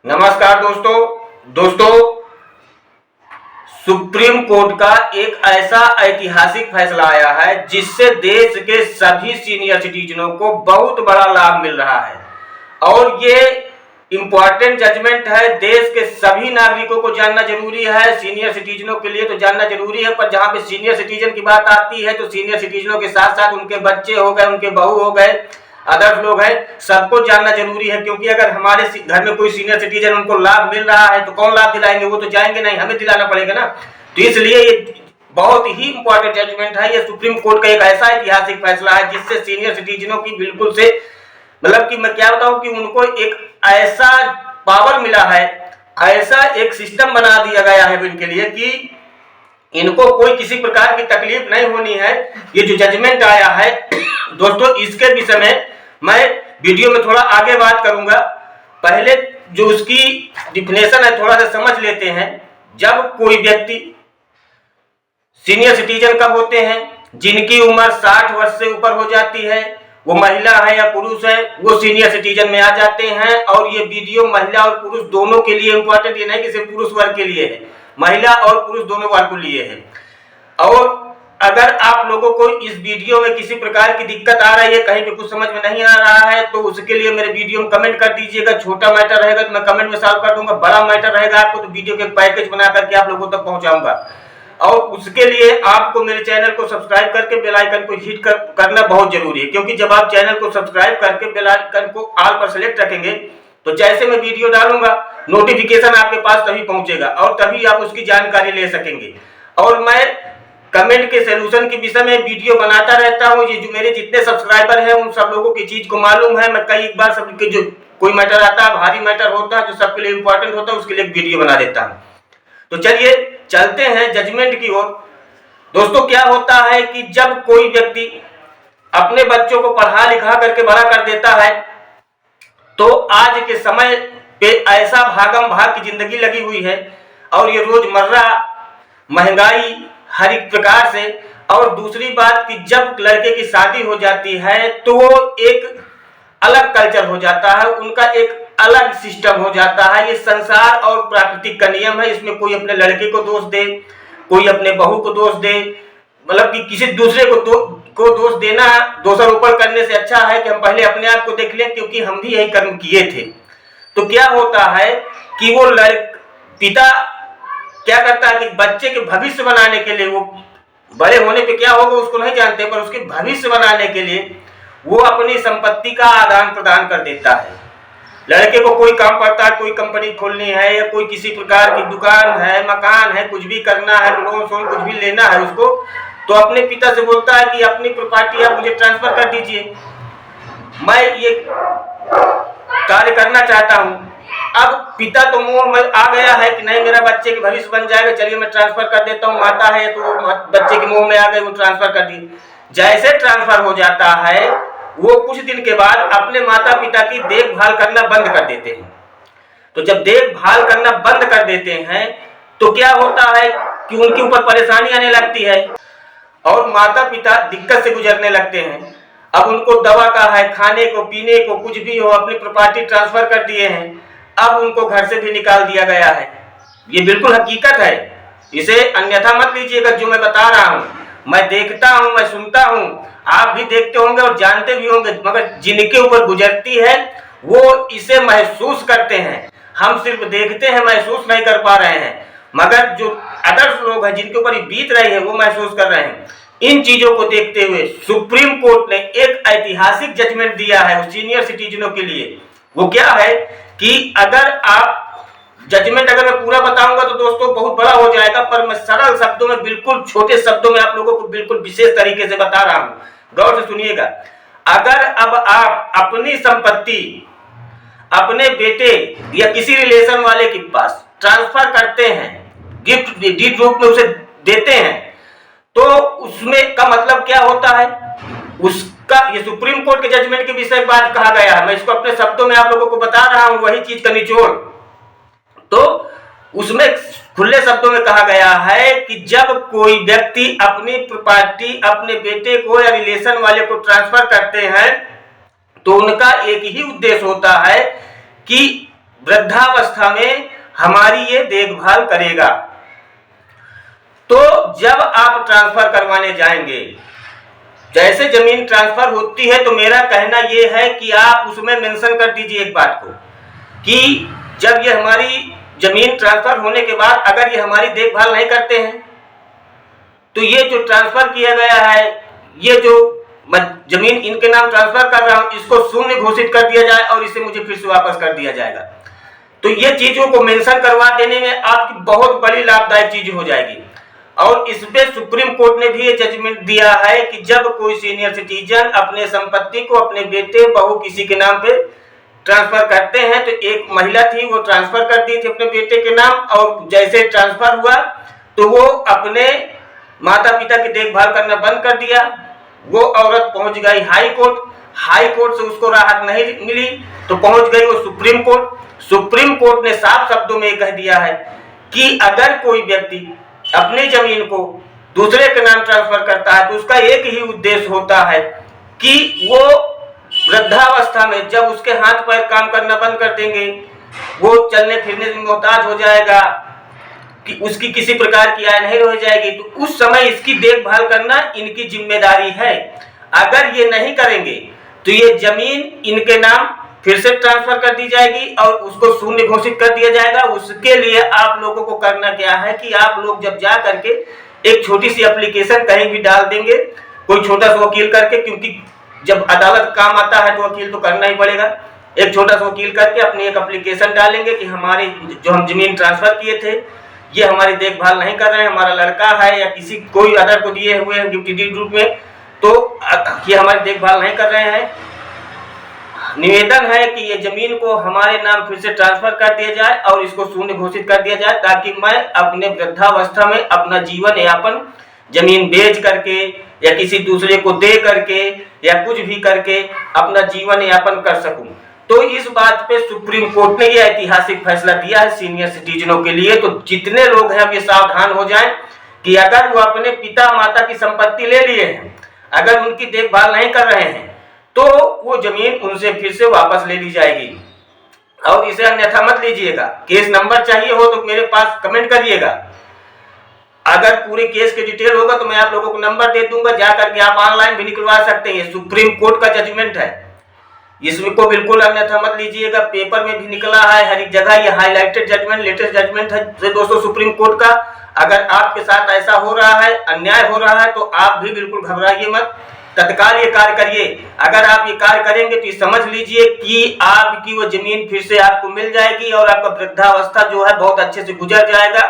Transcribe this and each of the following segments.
नमस्कार दोस्तों, supreme court का एक ऐसा ऐतिहासिक फैसला आया है जिससे देश के सभी सीनियर सिटीजनों को बहुत बड़ा लाभ मिल रहा है और ये इम्पोर्टेंट जजमेंट है। देश के सभी नागरिकों को जानना जरूरी है। सीनियर सिटीजनों के लिए तो जानना जरूरी है, पर जहाँ पे सीनियर सिटीजन की बात आती है तो सीनियर सिटीजनों के साथ साथ उनके बच्चे हो गए, उनके बहू हो गए, अदर्स लोग हैं, सबको जानना जरूरी है। क्योंकि अगर हमारे घर में कोई सीनियर सिटीजन उनको लाभ मिल रहा है तो कौन लाभ दिलाएंगे? वो तो जाएंगे नहीं, हमें दिलाना पड़ेगा ना। तो इसलिए ये बहुत ही इंपॉर्टेंट जजमेंट है। ये सुप्रीम कोर्ट का एक ऐसा ऐतिहासिक फैसला है जिससे सीनियर सिटीजनों की बिल्कुल से मतलब कि मैं क्या बताऊं कि उनको एक ऐसा पावर मिला है, ऐसा एक सिस्टम बना दिया गया है इनके लिए कि इनको कोई किसी प्रकार की तकलीफ नहीं होनी है। ये जो जजमेंट आया है दोस्तों, इसके विषय में मैं वीडियो में थोड़ा आगे बात करूंगा। पहले जो उसकी डिफिनेशन है थोड़ा सा समझ लेते हैं। जब कोई व्यक्ति सीनियर सिटीजन कब होते हैं? जिनकी उम्र 60 वर्ष से ऊपर हो जाती है, वो महिला है या पुरुष है, वो सीनियर सिटीजन में आ जाते हैं। और ये वीडियो महिला और पुरुष दोनों के लिए इंपॉर्टेंट, ये नहीं कि सिर्फ पुरुष वर्ग के लिए है, महिला और पुरुष दोनों वर्ग के लिए है। और अगर आप लोगों को इस वीडियो में किसी प्रकार की दिक्कत आ रही है, कहीं पे कुछ समझ में नहीं आ रहा है, तो उसके लिए मेरे वीडियो में कमेंट कर दीजिएगा। छोटा मैटर रहेगा तो मैं कमेंट में सॉल्व कर दूंगा, बड़ा मैटर रहेगा आपको तो वीडियो के पैकेज बना करके आप लोगों तक पहुंचाऊंगा। और उसके लिए आपको मेरे चैनल को सब्सक्राइब करके बेल आइकन को हिट करना बहुत जरूरी है। क्योंकि जब आप चैनल को सब्सक्राइब करके बेल आइकन को ऑल पर सेलेक्ट रखेंगे तो जैसे मैं वीडियो डालूंगा नोटिफिकेशन आपके पास तभी पहुंचेगा और तभी आप उसकी जानकारी ले सकेंगे। और मैं कमेंट के सलूशन के विषय में वीडियो बनाता रहता हूँ। ये जो मेरे जितने सब्सक्राइबर हैं उन सब लोगों की चीज को मालूम है। मैं कई बार सबके जो कोई मैटर आता है, भारी मैटर होता है जो सबके लिए इंपॉर्टेंट होता है, उसके लिए वीडियो बना देता हूँ। तो चलिए चलते हैं जजमेंट की ओर। दोस्तों, क्या होता है कि जब कोई व्यक्ति अपने बच्चों को पढ़ा लिखा करके बड़ा कर देता है तो आज के समय पे ऐसा भागम भाग की जिंदगी लगी हुई है और ये रोजमर्रा महंगाई हर एक प्रकार से। और दूसरी बात कि जब लड़के की शादी हो जाती है तो वो एक अलग कल्चर हो जाता है, उनका एक अलग सिस्टम हो जाता है। ये संसार और प्राकृतिक का नियम है। इसमें कोई अपने लड़के को दोष दे, कोई अपने बहू को दोष दे, मतलब कि किसी दूसरे को दोष देना दोषारोपण करने से अच्छा है कि हम पहले अपने आप को देख लें, क्योंकि हम भी यही कर्म किए थे। तो क्या होता है कि वो पिता क्या करता है कि बच्चे के भविष्य बनाने के लिए, वो बड़े होने पे क्या होगा उसको नहीं जानते, पर उसके भविष्य बनाने के लिए वो अपनी संपत्ति का आदान प्रदान कर देता है। लड़के को कोई काम पड़ता है, कोई कंपनी खोलनी है या कोई किसी प्रकार की दुकान है, मकान है, कुछ भी करना है, लोन सोन कुछ भी लेना है उसको, तो अपने पिता से बोलता है कि अपनी प्रॉपर्टी आप मुझे ट्रांसफर कर दीजिए, मैं ये कार्य करना चाहता हूँ। अब पिता तो मुंह में आ गया है कि नहीं, मेरा बच्चे के भविष्य बन जाएगा, चलिए मैं ट्रांसफर कर देता हूँ। माता है तो बच्चे के मुंह में आ गए, वो ट्रांसफर कर दी। जैसे ट्रांसफर हो जाता है वो कुछ दिन के बाद अपने माता पिता की देखभाल करना बंद कर देते हैं। तो जब देखभाल करना बंद कर देते हैं तो क्या होता है कि उनके ऊपर परेशानी आने लगती है और माता पिता दिक्कत से गुजरने लगते हैं। अब उनको दवा का है, खाने को पीने को कुछ भी हो, अपनी प्रॉपर्टी ट्रांसफर कर दिए हैं, अब उनको घर से भी निकाल दिया गया है। ये बिल्कुल हकीकत है, इसे अन्यथा मत लीजिएगा। जो मैं बता रहा हूँ मैं देखता हूँ, मैं सुनता हूँ, आप भी देखते होंगे और जानते भी होंगे, मगर जिनके ऊपर गुजरती है वो इसे महसूस करते हैं। हम सिर्फ देखते हैं, महसूस नहीं कर पा रहे हैं, मगर जो अदर्स लोग हैं जिनके ऊपर बीत रही है वो महसूस कर रहे हैं। इन चीजों को देखते हुए सुप्रीम कोर्ट ने एक ऐतिहासिक जजमेंट दिया है सीनियर सिटीजनों के लिए। वो क्या है कि अगर आप जजमेंट अगर मैं पूरा बताऊंगा तो दोस्तों बहुत बड़ा हो जाएगा, पर मैं सरल शब्दों में, बिल्कुल छोटे शब्दों में आप लोगों को बिल्कुल विशेष तरीके से बता रहा हूं, गौर से सुनिएगा। अगर अब आप अपनी संपत्ति अपने बेटे या किसी रिलेशन वाले के पास ट्रांसफर करते हैं, गिफ्ट डीड रूप में उसे देते हैं, तो उसमें का मतलब क्या होता है उसका, ये सुप्रीम कोर्ट के जजमेंट के विषय बात कहा गया है। मैं इसको अपने शब्दों में आप लोगों को बता रहा हूं, वही चीज का निचोड़। तो उसमें खुले शब्दों में कहा गया है कि जब कोई व्यक्ति अपनी प्रॉपर्टी अपने बेटे को या रिलेशन वाले को ट्रांसफर करते हैं तो उनका एक ही उद्देश्य होता है कि वृद्धावस्था में हमारी ये देखभाल करेगा। तो जब आप ट्रांसफर करवाने जाएंगे, जैसे जमीन ट्रांसफर होती है, तो मेरा कहना ये है कि आप उसमें मेंशन कर दीजिए एक बात को कि जब ये हमारी जमीन ट्रांसफर होने के बाद अगर ये हमारी देखभाल नहीं करते हैं तो ये जो ट्रांसफर किया गया है, ये जो जमीन इनके नाम ट्रांसफर कर रहा हूं, इसको शून्य घोषित कर दिया जाए और इसे मुझे फिर से वापस कर दिया जाएगा। तो ये चीजों को मेंशन करवा देने में आपकी बहुत बड़ी लाभदायक चीज हो जाएगी। और इस पे सुप्रीम कोर्ट ने भी ये जजमेंट दिया है कि जब कोई सीनियर सिटीजन अपने संपत्ति को अपने बेटे बहू किसी के नाम पे ट्रांसफर करते हैं, तो एक महिला थी वो ट्रांसफर कर दी थी अपने बेटे के नाम, और जैसे ट्रांसफर हुआ तो वो अपने माता पिता की देखभाल करना बंद कर दिया। वो औरत पहुंच गई हाई कोर्ट, हाई कोर्ट से उसको राहत नहीं मिली तो पहुंच गई वो सुप्रीम कोर्ट। सुप्रीम कोर्ट ने साफ शब्दों में कह दिया है कि अगर कोई व्यक्ति अपनी जमीन को दूसरे के नाम ट्रांसफर करता है तो उसका एक ही उद्देश्य होता है कि वो वृद्धावस्था में जब उसके हाथ पैर काम करना बंद कर देंगे, वो चलने फिरने में मोहताज हो जाएगा, कि उसकी किसी प्रकार की आय नहीं रह जाएगी, तो उस समय इसकी देखभाल करना इनकी जिम्मेदारी है। अगर ये नहीं करेंगे तो ये जमीन इनके नाम फिर से ट्रांसफर कर दी जाएगी और उसको शून्य घोषित कर दिया जाएगा। उसके लिए आप लोगों को करना क्या है कि आप लोग जब जा करके एक छोटी सी एप्लीकेशन कहीं भी डाल देंगे, कोई छोटा सा वकील करके, क्योंकि जब अदालत काम आता है तो वकील तो करना ही पड़ेगा, एक छोटा सा वकील करके अपनी एक एप्लीकेशन डालेंगे कि हमारी जो हम जमीन ट्रांसफर किए थे ये हमारी देखभाल नहीं कर रहे हैं, हमारा लड़का है या किसी कोई अदर को दिए हुए हैं गिफ्ट डीड रूप में, तो ये हमारी देखभाल नहीं कर रहे हैं। निवेदन है कि ये जमीन को हमारे नाम फिर से ट्रांसफर कर दिया जाए और इसको शून्य घोषित कर दिया जाए, ताकि मैं अपने वृद्धावस्था में अपना जीवन यापन जमीन बेच करके या किसी दूसरे को दे करके या कुछ भी करके अपना जीवन यापन कर सकूं। तो इस बात पे सुप्रीम कोर्ट ने यह ऐतिहासिक फैसला दिया है सीनियर सिटीजनों के लिए। तो जितने लोग हैं अब ये सावधान हो जाएं कि अगर वो अपने पिता माता की संपत्ति ले लिए हैं, अगर उनकी देखभाल नहीं कर रहे हैं तो वो जमीन उनसे फिर से वापस ले ली जाएगी। और इसे अन्यथा मत लीजिएगा। केस नंबर चाहिए हो तो मेरे पास कमेंट करिएगा। अगर पूरे केस के डिटेल होगा तो मैं आप लोगों को नंबर दे दूंगा, जाकर के आप ऑनलाइन भी निकलवा सकते हैं। ये सुप्रीम कोर्ट का जजमेंट है, इसको बिल्कुल अन्यथा मत लीजिएगा। पेपर में भी निकला है हर एक जगह, ये हाईलाइटेड जजमेंट, लेटेस्ट जजमेंट है दोस्तों सुप्रीम कोर्ट का। अगर आपके साथ ऐसा हो रहा है, अन्याय हो रहा है, तो आप भी बिल्कुल घबराइए मत, तत्काल ये कार्य करिए। अगर आप ये कार्य करेंगे तो ये समझ लीजिए कि आपकी वो जमीन फिर से आपको मिल जाएगी और आपका वृद्धावस्था जो है बहुत अच्छे से गुजर जाएगा।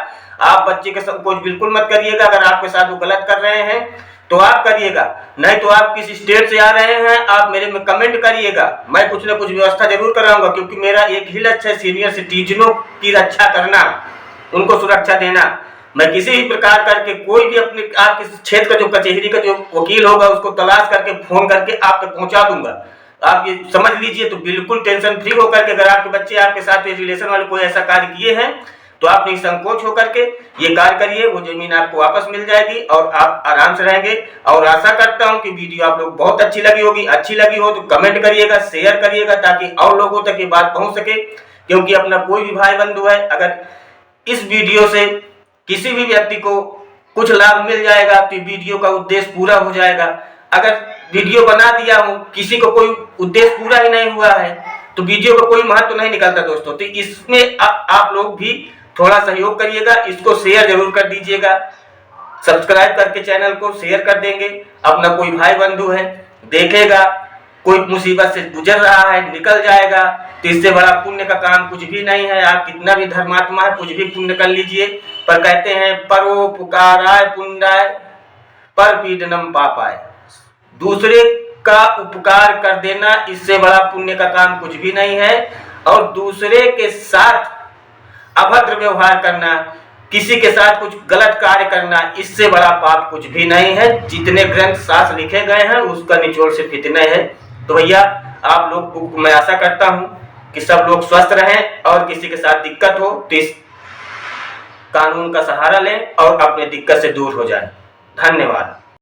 आप बच्चे के संकोच बिल्कुल मत करिएगा। अगर आपके साथ वो गलत कर रहे हैं तो आप करिएगा, नहीं तो आप किसी स्टेट से आ रहे हैं आप मेरे में कमेंट करिएगा, मैं कुछ न कुछ व्यवस्था जरूर कराऊंगा। क्योंकि मेरा एक ही लक्ष्य है सीनियर सिटीजनों की रक्षा करना, उनको सुरक्षा देना। मैं किसी भी प्रकार करके कोई भी अपने आपके क्षेत्र का जो कचहरी का जो वकील होगा उसको तलाश करके फोन करके आप तक पहुंचा दूंगा। आप ये समझ लीजिए। तो बिल्कुल टेंशन फ्री होकर के, अगर आपके बच्चे आपके साथ रिलेशन वाले कोई ऐसा कार्य किए हैं तो आप निसंकोच होकर के ये कार्य करिए, वो जमीन आपको वापस मिल जाएगी और आप आराम से रहेंगे। और आशा करता हूं कि वीडियो आप लोग बहुत अच्छी लगी होगी। अच्छी लगी हो तो कमेंट करिएगा, शेयर करिएगा, ताकि और लोगों तक ये बात पहुंच सके। क्योंकि अपना कोई भी भाई बंधु है, अगर इस वीडियो से किसी भी व्यक्ति को कुछ लाभ मिल जाएगा तो वीडियो का उद्देश्य पूरा हो जाएगा। अगर वीडियो बना दिया हूं, किसी को कोई उद्देश्य पूरा ही नहीं हुआ है तो वीडियो का कोई महत्व नहीं निकलता दोस्तों। तो इसमें आप लोग भी थोड़ा सहयोग करिएगा, इसको शेयर जरूर कर दीजिएगा, सब्सक्राइब करके चैनल को शेयर कर देंगे। अपना कोई भाई बंधु है देखेगा, कोई मुसीबत से गुजर रहा है, निकल जाएगा, तो इससे बड़ा पुण्य का काम कुछ भी नहीं है। आप कितना भी धर्मात्मा है, कुछ भी पुण्य कर लीजिए, पर कहते हैं परोपकाराय पुण्याय परपीडनम पापाय, दूसरे का उपकार कर देना इससे बड़ा पुण्य का काम कुछ भी नहीं है। और दूसरे के साथ अभद्र व्यवहार करना, किसी के साथ कुछ गलत कार्य करना, इससे बड़ा पाप कुछ भी नहीं है। जितने ग्रंथ शास्त्र लिखे गए हैं उसका निचोड़ सिर्फ इतना है। तो भैया आप लोग को मैं आशा करता हूं कि सब लोग स्वस्थ रहें और किसी के साथ दिक्कत हो तो इस कानून का सहारा लें और अपने दिक्कत से दूर हो जाएं। धन्यवाद।